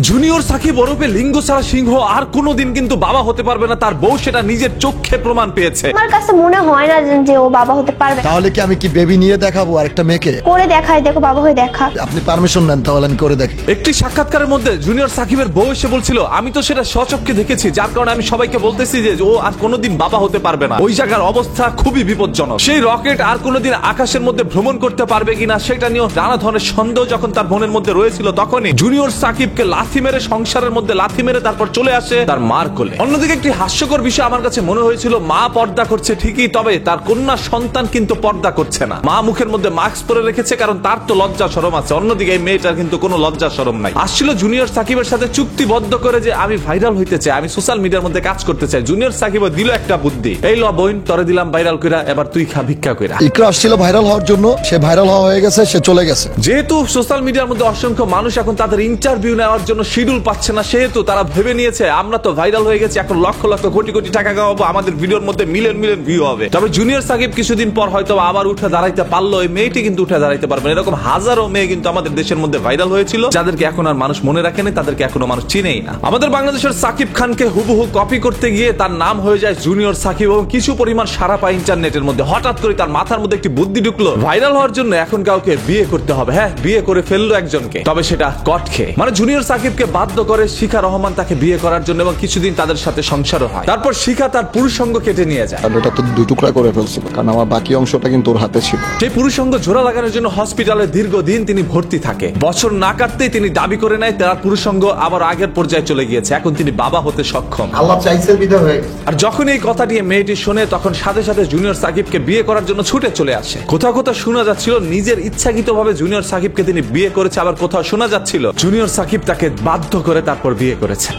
Junior Shakib ওরফে লিঙ্গ ছাড়া সিংহ আর কোনোদিন কিন্তু বাবা হতে পারবে না, তার বউ সেটা নিজের চোখে প্রমাণ পেয়েছে। আমার কাছে মনে হয় না যে ও বাবা হতে পারবে। তাহলে কি আমি কি বেবি নিয়ে দেখাবো আর একটা মেয়েকে? করে দেখাই, দেখো বাবা হয়ে দেখা। আপনি পারমিশন নেন তাহলে আমি করে দেখি। একটি সাক্ষাৎকারের মধ্যে জুনিয়র সাকিবের বউ এসে বলছিল, আমি তো সেটা স্বচক্ষে দেখেছি, যার কারণে আমি সবাইকে বলতেছি যে ও আর কোনোদিন বাবা হতে পারবে না। ওই জায়গার অবস্থা খুবই বিপজ্জনক। সেই রকেট আর কোনোদিন আকাশের মধ্যে ভ্রমণ করতে পারবে কিনা সেটা নিয়েও নানা ধরনের সন্দেহ যখন তার বোনের মধ্যে রয়েছিল, তখনই জুনিয়র সাকিবকে লাথি মেরে, সংসারের মধ্যে লাথি মেরে তারপর চলে আসে তার মার কোলে। অন্যদিকে একটি হাস্যকর বিষয় আমার কাছে মনে হয়েছিল, মা পর্দা করছে ঠিকই, তবে তার কন্যা সন্তান কিন্তু পর্দা করছে না। মা মুখের মধ্যে মাস্ক পরে রেখেছে, কারণ তার তো লজ্জা শরম আছে। অন্যদিকে এই মেয়েটার কিন্তু কোনো লজ্জা শরম নাই। আসছিল জুনিয়র সাকিবের সাথে চুক্তিবদ্ধ করে যে আমি ভাইরাল হইতে চাই, আমি সোশ্যাল মিডিয়ার মধ্যে কাজ করতে চাই। জুনিয়র সাকিব দিল একটা বুদ্ধি, এই ল বোন, তরে দিলাম ভাইরাল কইরা, এবার তুই খা ভিক্ষা কইরা। ইকরা আসছিল ভাইরাল হওয়ার জন্য, সে ভাইরাল হয়ে গেছে, সে চলে গেছে। যেহেতু সোশ্যাল মিডিয়ার মধ্যে অসংখ্য মানুষ এখন তাদের ইন্টারভিউ নেওয়ার জন্য শিডিউল পাচ্ছে না, সেহেতু তারা ভেবে নিয়েছে আমরা তো ভাইরাল হয়ে গেছি, এখন লক্ষ লক্ষ কোটি কোটি টাকা কামাবো, আমাদের ভিডিওর মধ্যে মিলিয়ন মিলিয়ন ভিউ হবে। তবে জুনিয়র সাকিব কিছুদিন পর হয়তো আবার উঠে দাঁড়াইতে পারলো, এই মেয়েটি কিন্তু উঠে দাঁড়াইতে পারবে না। এরকম হাজারো মেয়ে কিন্তু আমাদের দেশের মধ্যে ভাইরাল হয়েছিল, যাদেরকে এখন আর মানুষ মনে রাখেনি, তাদেরকে এখনো মানুষ চিনেই না। আমাদের বাংলাদেশের সাকিব খানকে হুবহু কপি করতে গিয়ে তার নাম হয়ে যায় জুনিয়র সাকিব, এবং কিছু পরিমাণ সারা পায় ইন্টারনেটের মধ্যে। হঠাৎ করে তার মাথার মধ্যে একটি বুদ্ধি ঢুকলো, ভাইরাল হওয়ার জন্য এখন কাউকে বিয়ে করতে হবে। হ্যাঁ, বিয়ে করে ফেললো একজনকে, তবে সেটা কট খেয়ে। মানে জুনিয়র সাকিবকে বাধ্য করে শিখা রহমান তাকে বিয়ে করার জন্য, এবং কিছুদিন তাদের সাথে সংসারও হয়। তারপর শিখা তার পুরুষাঙ্গ কেটে নিয়ে যায়। এটা তো দুই টুকরা করে ফেলছিল, কারণ আমার বাকি অংশটা কিন্তু ওর হাতে ছিল। সেই পুরুষাঙ্গ জোড়া লাগানোর জন্য হসপিটালে দীর্ঘদিন তিনি ভর্তি থাকে। বছর না কাটতেই তিনি দাবি করে নেয় তার পুরুষাঙ্গ আবার আগের পর্যায়ে চলে গিয়েছে, এখন তিনি বাবা হতে সক্ষম। আল্লাহ চাইছে বিদায় হয়ে গেছে। আর যখন এই কথাটি মেয়েটি শুনে, তখন সাথে সাথে জুনিয়র সাকিবকে বিয়ে করার জন্য ছুটে চলে আসে। কোথাও কোথাও শোনা যাচ্ছিল নিজের ইচ্ছাকৃতভাবে জুনিয়র সাকিবকে তিনি বিয়ে করেছে, আবার কোথাও শোনা যাচ্ছিল জুনিয়র সাকিব তাকে বাধ্য করে তারপর বিয়ে করেছে।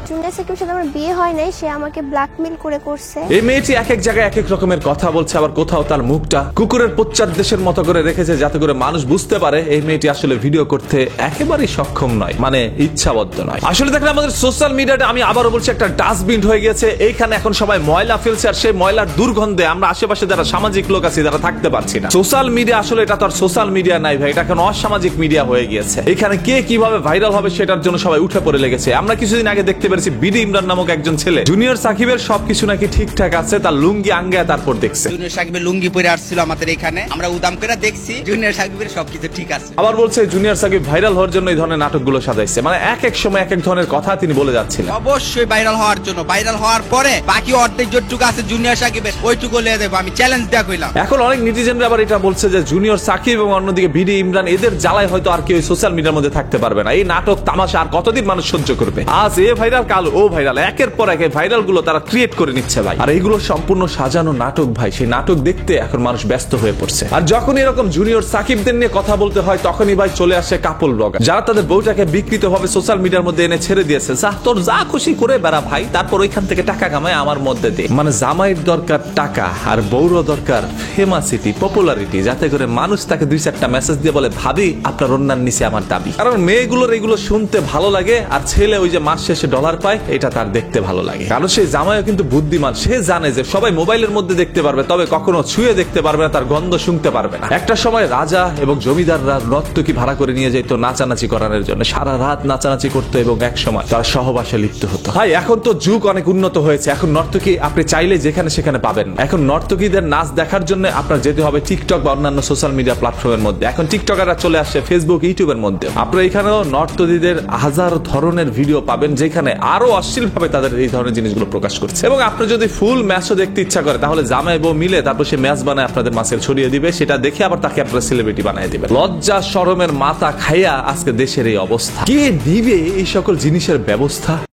জুনিয়র সাকিবের সাথে আমার বিয়ে হয় নাই, সে আমাকে ব্ল্যাকমেল করে করছে। এই মেয়েটি এক এক জায়গায় এক এক রকমের কথা বলছে, আবার কোথাও তার মুখটা কুকুরের প্রচ্ছাদেশের মতো করে রেখেছে, যাতে করে মানুষ বুঝতে পারে এই মেয়েটি আসলে ভিডিও করতে একেবারেই সক্ষম নয়, মানে ইচ্ছাবদ্ধ নয়। আসলে দেখেন আমাদের সোশ্যাল মিডিয়াটা, আমি আবারও বলছি, একটা ডাস্টবিন হয়ে গেছে। এইখানে এখন সবাই ময়লা ফেলছে, আর সেই ময়লার দুর্গন্ধে আমরা আশেপাশে যারা সামাজিক লোক আছি তারা থাকতে পারছি না। সোশ্যাল মিডিয়া আসলে এটা তো আর সোশ্যাল মিডিয়া নাই ভাই, এটা এখন অসামাজিক মিডিয়া হয়ে গিয়েছে। এখানে কে কিভাবে ভাইরাল হবে সেটার জন্য সবাই উঠে পড়ে লেগেছে। আমরা কিছুদিন আগে দেখতে পেরেছি বিডি ইমরান নামক একজন ছেলে জুনিয়র সাকিবের সবকিছু নাকি ঠিকঠাক আছে, তার লুঙ্গি আঙ্গায় তারপর দেখছে জুনিয়র সাকিবের লুঙ্গি পরে আসছিল আমাদের এখানে, আমরা উদাম করে দেখছি জুনিয়র সাকিবের সবকিছু ঠিক আছে। আবার বলছে জুনিয়র সাকিব ভাইরাল হওয়ার জন্য এই ধরনের নাটকগুলো সাজাইছে। মানে এক এক সময় এক এক ধরনের কথা তিনি বলে যাচ্ছিলেন। অবশ্যই ভাইরাল হওয়ার জন্য, ভাইরাল হওয়ার পরে বাকি অর্ধেক যতটুকু আছে জুনিয়র সাকিবের ওইটুকু লিয়ে দেবো, আমি চ্যালেঞ্জ দেয়া কইলাম। এখন অনেক নেটিজেনরা আবার এটা বলছে যে জুনিয়র সাকিব এবং অন্যদিকে বিডি ইমরান, এদের জ্বালায় হয়তো আর কেউ সোশ্যাল মিডিয়ার মধ্যে থাকতে পারবে না। এই নাটক তামাশা আর কতদিন মানুষ সহ্য করবে? আজ এ ভাইরাল, কাল ও ভাইরাল, একের পর এক ভাইরাল গুলো তারা ক্রিয়েট করে নিচ্ছে ভাই। আর এইগুলো সম্পূর্ণ সাজানো নাটক ভাই, সেই নাটক দেখতে এখন মানুষ ব্যস্ত হয়ে পড়ছে। আর যখন এরকম জুনিয়র সাকিবদের নিয়ে কথা বলতে হয়, তখনই ভাই চলে আসে কাপল ব্লগার, যারা তাদের বউটাকে বিকৃত ভাবে সোশ্যাল মিডিয়ার মধ্যে এনে ছেড়ে দিয়েছে। তোর যা খুশি করে বেড়া ভাই, তারপর ওইখান থেকে টাকা কামায় আমার মধ্যে দে। মানে জামাইয়ের দরকার টাকা, আর বউরও দরকার ফেমাসিটি, পপুলারিটি, যাতে করে মানুষ তাকে দুই চারটা মেসেজ দিয়ে বলে ভাবি আপনার অন্যান্য নিচে আমার দাবি। কারণ মেয়েগুলোর এগুলো শুনতে ভালো লাগে, আর ছেলে ওই যে মাস শেষে ডলার পায়, এটা তার দেখতে ভালো লাগে। কারণ সেই জামাইও কিন্তু বুদ্ধিমান, সে জানে যে সবাই মোবাইলের মধ্যে দেখতে পারবে, তবে কখনো ছুঁয়ে দেখতে পারবে না, তার গন্ধ শুনতে পারবে না। একটা সময় রাজা এবং জমিদাররা নর্তকী ভাড়া করে নিয়ে যেত নাচানাচি করানোর জন্য, সারা রাত নাচানাচি করতো, এবং এক সময় তারা সহবাসে লিপ্ত হতো। ভাই এখন তো যুগ অনেক উন্নত হয়েছে, এখন নর্তকী আপনি চাইলে যেখানে সেখানে পাবেন। এখন নর্তকীদের নাচ দেখার জন্য আপনার যেতে হবে টিকটক বা অন্যান্য সোশ্যাল মিডিয়া প্ল্যাটফর্মের মধ্যে। এখন টিকটকাররা চলে আসছে ফেসবুক, ইউটিউবের মধ্যে। আপনারা এখানেও নর্তকীদের হাজার ধরনের ভিডিও পাবেন, যেখানে আরো অশ্লীল ভাবে তাদের এই ধরনের জিনিসগুলো প্রকাশ করছে। এবং আপনি যদি ফুল ম্যাচও দেখতে ইচ্ছা করে, তাহলে জামাই বউ মিলে তারপর সে ম্যাচ বানায় আপনাদের মাঝে ছড়িয়ে দিবে, সেটা দেখে আবার তাকে আপনারা সেলিব্রিটি বানিয়ে দিবে। লজ্জা শরমের মাথা খাইয়া আজকে দেশের এই অবস্থা। কে দিবে এই সকল জিনিসের ব্যবস্থা?